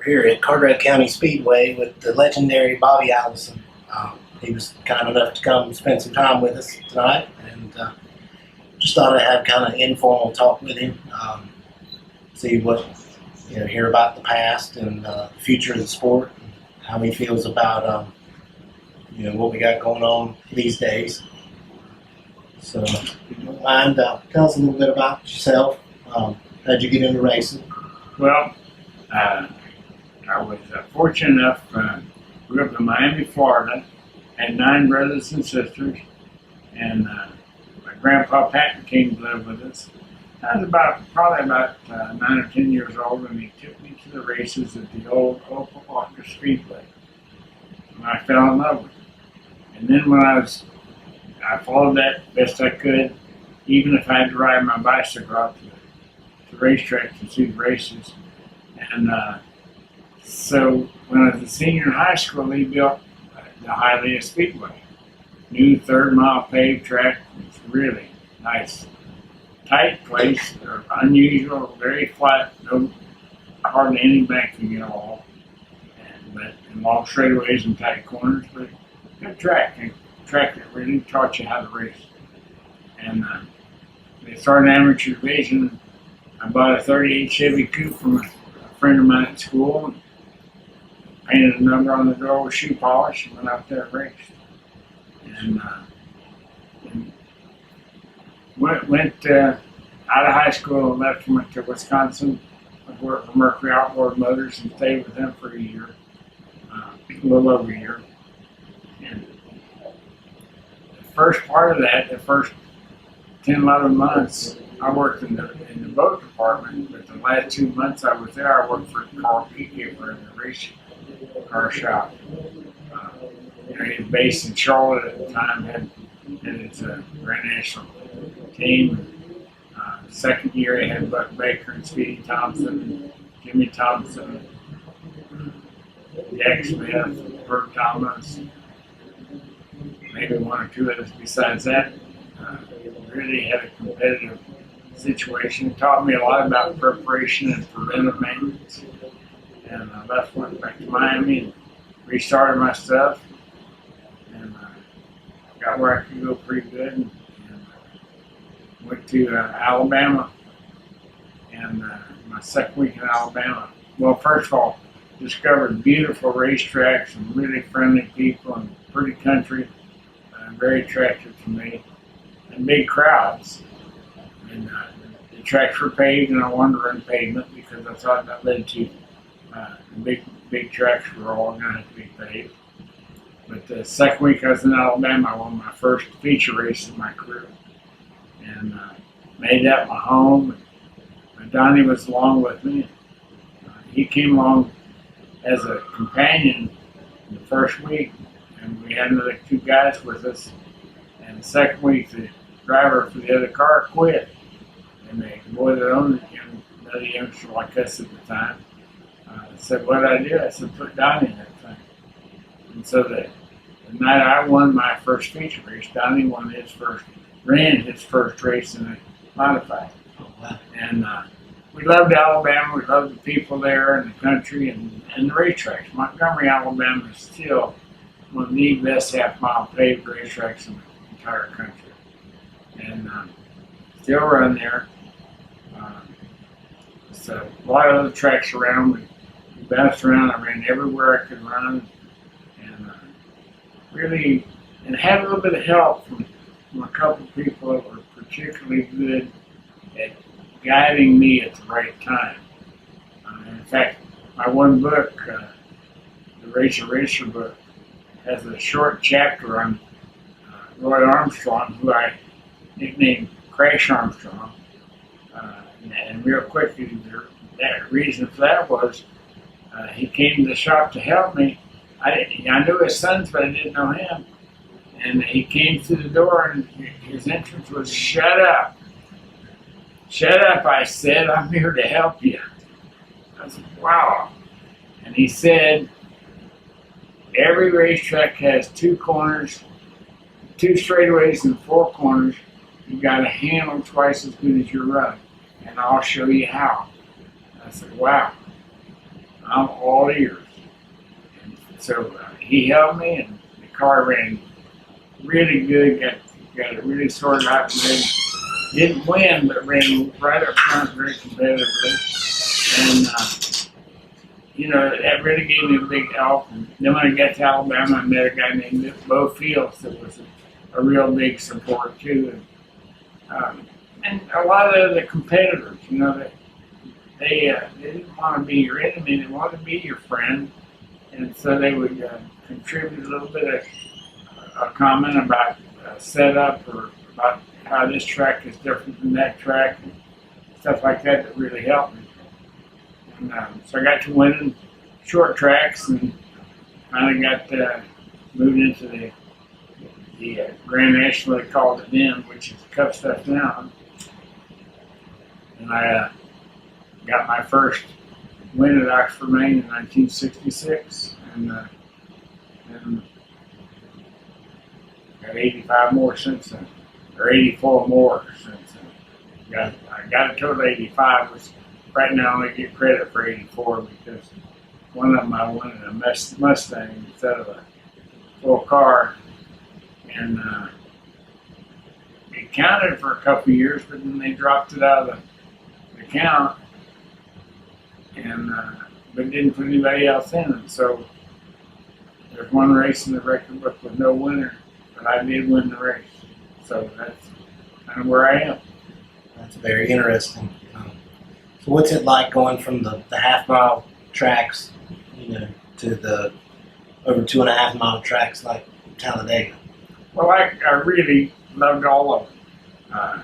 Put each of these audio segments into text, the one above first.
here at Carteret County Speedway with the legendary Bobby Allison. He was kind enough to come spend some time with us tonight, and just thought I'd have kind of informal talk with him, see what, hear about the past and the future of the sport, and how he feels about what we got going on these days. So, if you don't mind, tell us a little bit about yourself. How'd you get into racing? Well, I was fortunate enough, grew up in Miami, Florida, had 9 brothers and sisters, and my grandpa Patton came to live with us. I was probably about 9 or 10 years old, and he took me to the races at the old Speedway. And I fell in love with it. And then when I followed that best I could, even if I had to ride my bicycle out to the racetrack to see the races. And so when I was a senior in high school, they built the Hialeah Speedway. New 3rd-mile paved track. It's really nice. Tight place, unusual, very flat, hardly any banking at all. And long straightaways and tight corners, but good track. A track that really taught you how to race. And they started an amateur division. I bought a 38 Chevy Coupe from a friend of mine at school, and painted a number on the door with shoe polish, and went out there and raced. And went out of high school and left and went to Wisconsin. I worked for Mercury Outboard Motors and stayed with them for a year, a little over a year. And the first part of that, the first 10, 11 months, I worked in the boat department, but the last 2 months I was there, I worked for Carl Keeper in the race car shop. He was based in Charlotte at the time, had his Grand National team. Second year, he had Buck Baker and Speedy Thompson, and Jimmy Thompson, Jack Smith, Bert Thomas, maybe 1 or 2 others besides that. Really had a competitive situation. It taught me a lot about preparation and preventive maintenance. And I went back to Miami and restarted my stuff, and got where I could go pretty good, and went to Alabama, and my second week in Alabama. Well, first of all, discovered beautiful racetracks and really friendly people and pretty country, very attractive to me, and big crowds. And the tracks were paved, and I wanted to run pavement because I thought that led to the big tracks were all going to have to be paved. But the second week I was in Alabama, I won my first feature race in my career, and made that my home. And Donnie was along with me. He came along as a companion in the first week, and we had another 2 guys with us. And the second week, the driver for the other car quit, and the boy that owned it, another youngster like us at the time, said, "What did I do?" I said, "Put Donnie in that thing." And so the night I won my first feature race, Donnie ran his first race in a modified. Oh, wow. And we loved Alabama. We loved the people there and the country and the racetracks. Montgomery, Alabama is still one of the best half-mile paved racetracks in the entire country. And still run there. So a lot of other tracks around. We bounced around. I ran everywhere I could run, and really, and had a little bit of help from a couple of people that were particularly good at guiding me at the right time. In fact, my one book, the Racer book, has a short chapter on Roy Armstrong, who I nicknamed Crash Armstrong. And real quickly, the reason for that was he came to the shop to help me. I knew his sons, but I didn't know him. And he came through the door, and his entrance was, "Shut up. Shut up," I said. "I'm here to help you." I said, "Wow." And he said, "Every racetrack has 2 corners, 2 straightaways and 4 corners. You got to handle twice as good as your run, and I'll show you how." I said, "Wow." I'm all ears. And so he helped me, and the car ran really good. Got it really sorted out. And didn't win, but ran right up front very competitively. And you know, that really gave me a big help. And then when I got to Alabama, I met a guy named Bo Fields that was a real big support too. And a lot of the competitors, you know, they didn't want to be your enemy; they wanted to be your friend, and so they would contribute a little bit of a comment about setup or about how this track is different than that track and stuff like that that really helped me. And so I got to winning short tracks and finally got moved into the Grand National, they called it then, which is Cup stuff now. And I got my first win at Oxford, Maine in 1966, and got 85 more since then, or 84 more since then. I got a total of 85, which right now I only get credit for 84 because one of them I won in a Mustang instead of a full car, and it counted for a couple of years, but then they dropped it out of the count, and but didn't put anybody else in it. So there's one race in the record book with no winner, but I did win the race. So that's kind of where I am. That's very interesting. So what's it like going from the half-mile tracks, you know, to the over 2.5-mile tracks like Talladega? Well, I really loved all of them. I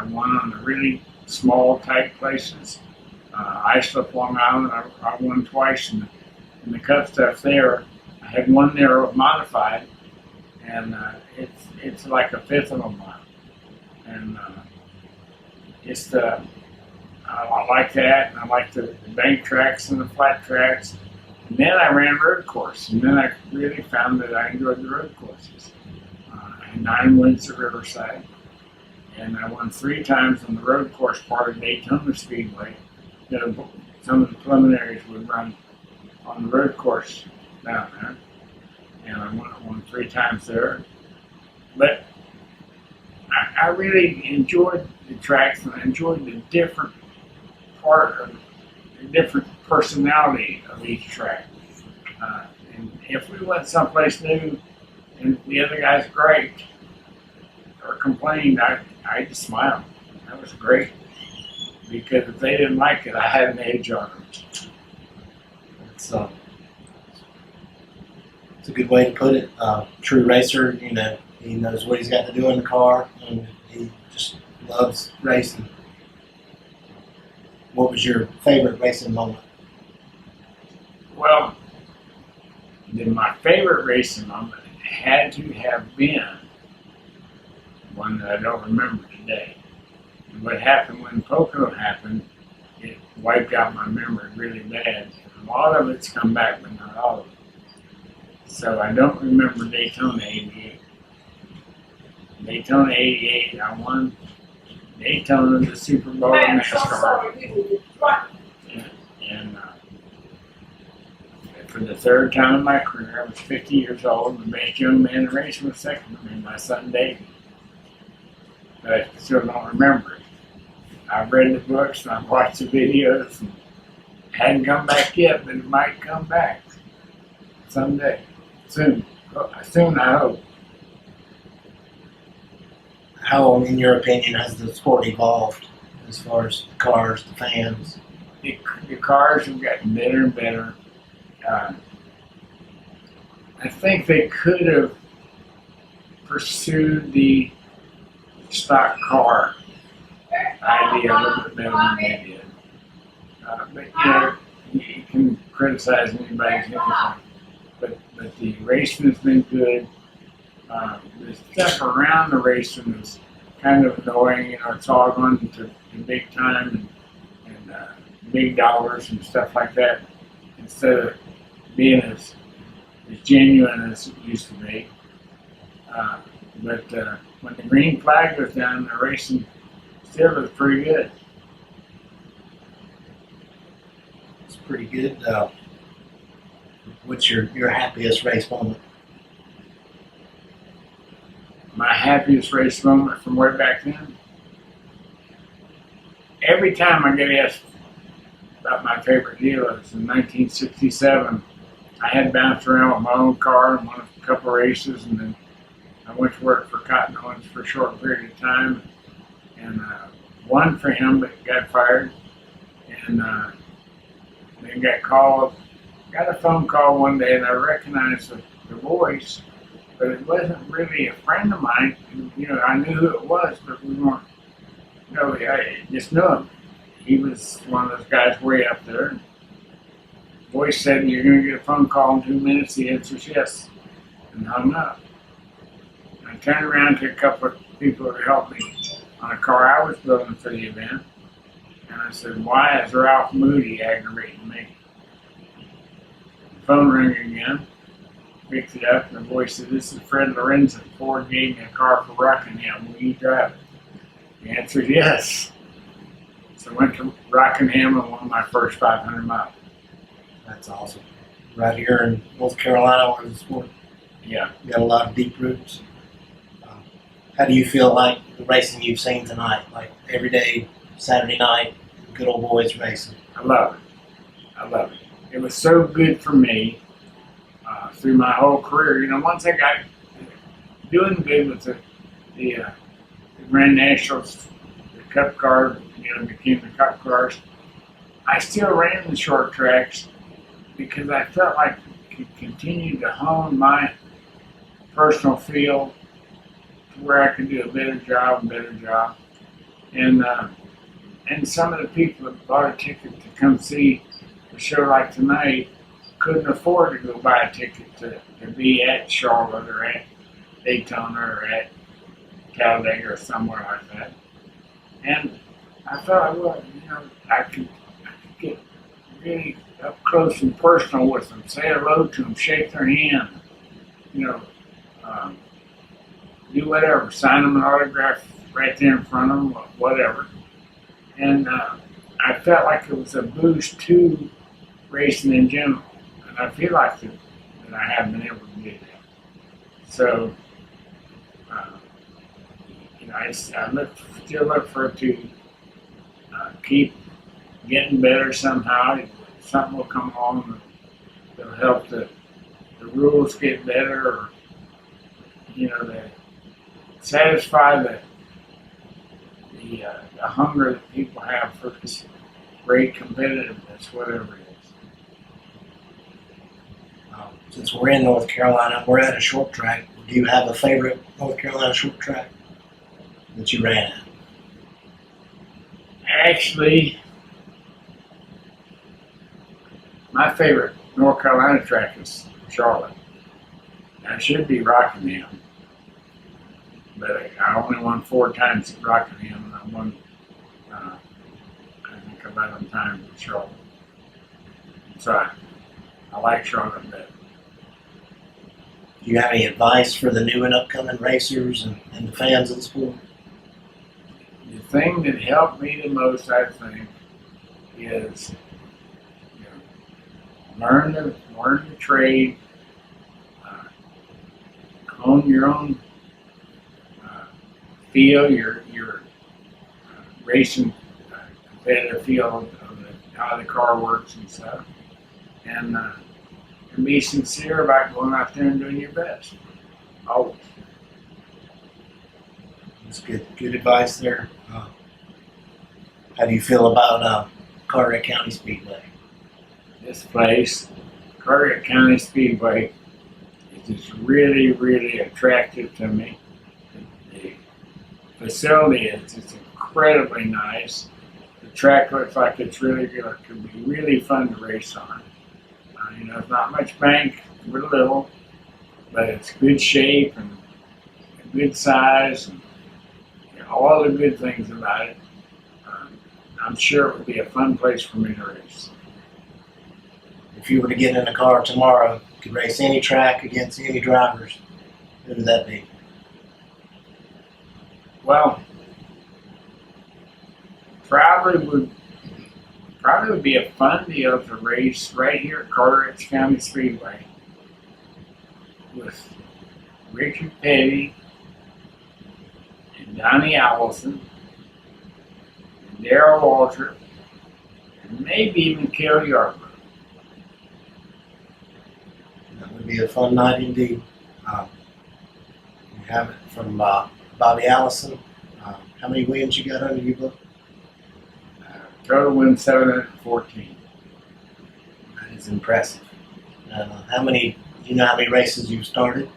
won on the really small, tight places. Islip, Long Island, I won twice in the Cup stuff there. I had one there modified, and it's like a fifth of a mile. And I like that, and I like the bank tracks and the flat tracks. And then I ran road course, and then I really found that I enjoyed the road courses. I had 9 wins at Riverside, and I won 3 times on the road course part of Daytona Speedway. You know, some of the preliminaries would run on the road course down there, and I won 3 times there. But I really enjoyed the tracks, and I enjoyed the different part of the different personality of each track. And if we went someplace new and the other guy's great or complained, I just smiled. That was great. Because if they didn't like it, I had an edge on them. It's a good way to put it. True racer, you know, he knows what he's got to do in the car, and he just loves racing. What was your favorite racing moment? Well, my favorite racing moment had to have been one that I don't remember today. And what happened when Pocono happened, it wiped out my memory really bad. And a lot of it's come back, but not all of it. So I don't remember Daytona 88. Daytona 88, I won Daytona, the Super Bowl in NASCAR. And for the 3rd time in my career, I was 50 years old, and the best young man in the race was second to me, my son Davey. But I still don't remember it. I've read the books and I've watched the videos, and it hadn't come back yet, but it might come back someday. Soon, I hope. How, in your opinion, has the sport evolved as far as the cars, the fans? The cars have gotten better and better. I think they could have pursued the stock car idea a little bit better than they did. But you know, you can criticize anybody's anything. But the racing has been good. The stuff around the racing is kind of annoying. You know, it's all going to big time and big dollars and stuff like that, instead of being as genuine as it used to be. But when the green flag was down, the racing still was pretty good. pretty good. What's your happiest race moment? My happiest race moment from way back then? Every time I get asked about my favorite dealers in 1967, I had bounced around with my own car and won a couple of races, and then I went to work for Cotton Owens for a short period of time, and won for him, but got fired, and then got a phone call one day, and I recognized the voice, but it wasn't really a friend of mine. You know, I knew who it was, but we weren't. No, I just knew him. He was one of those guys way up there. Voice said, "You're going to get a phone call in 2 minutes." The answer's yes, and hung up. I turned around to a couple of people who helped me on a car I was building for the event, and I said, "Why is Ralph Moody aggravating me?" The phone rang again. Picked it up, and the voice said, "This is Fred Lorenzen. Ford gave me a car for Rockingham. Will you drive it?" The answer is yes. So I went to Rockingham and won my first 500 miles. That's awesome. Right here in North Carolina, where the sport Yeah. got a lot of deep roots. How do you feel like the racing you've seen tonight? Like every day, Saturday night, good old boys racing. I love it. I love it. It was so good for me through my whole career. You know, once I got doing good with the Grand Nationals, the Cup cars, you know, became the Cup cars, I still ran the short tracks because I felt like I could continue to hone my personal feel to where I could do a better job. And some of the people that bought a ticket to come see a show like tonight couldn't afford to go buy a ticket to be at Charlotte or at Daytona or at Talladega or somewhere like that. And I thought, well, you know, I could get really up close and personal with them, say hello to them, shake their hand, you know, do whatever, sign them an autograph right there in front of them, whatever. And I felt like it was a boost to racing in general. And I feel like that I have been able to do that. So, you know, I still look for it to keep getting better somehow. Something will come along that'll help the rules get better, or, you know, that satisfy the hunger that people have for this great competitiveness, whatever it is. Since we're in North Carolina, we're at a short track. Do you have a favorite North Carolina short track that you ran at? Actually, my favorite North Carolina track is Charlotte. That should be Rockingham. But I only won 4 times at Rockingham, and I won, I think, 11 times at Charlotte. So I like Charlotte better. Do you have any advice for the new and upcoming racers and the fans of the sport? The thing that helped me the most, I think, is, you know, learn the trade, own your own feel, your racing competitive feel of how the car works and stuff, and be sincere about going out there and doing your best. Always. That's good advice there. How do you feel about Carteret County Speedway? This place, Carteret County Speedway, is just really, really attractive to me. The facility is just incredibly nice. The track looks like it's really good. It could be really fun to race on. You know, it's not much bank, but a little, but it's good shape and good size, and, you know, all the good things about it. I'm sure it would be a fun place for me to race. If you were to get in a car tomorrow, could race any track against any drivers, who would that be? Well, probably probably would be a fun deal to race right here at Carteret County Speedway with Richard Petty and Donnie Allison and Darrell Waltrip and maybe even Kelly Yarborough. That would be a fun night indeed. You have it from Bobby Allison. How many wins you got under your book? Total win 714. That is impressive. How many? Do you know how many races you've started?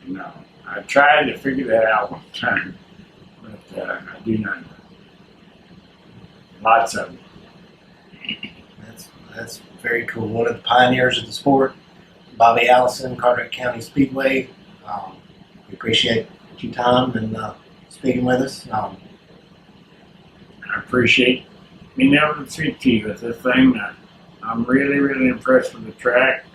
No, I tried to figure that out one time, but I do not know. Lots of them. That's very cool. One of the pioneers of the sport, Bobby Allison, Carteret County Speedway. We appreciate your time and speaking with us. I appreciate being able to speak to you with this thing. I'm really, really impressed with the track.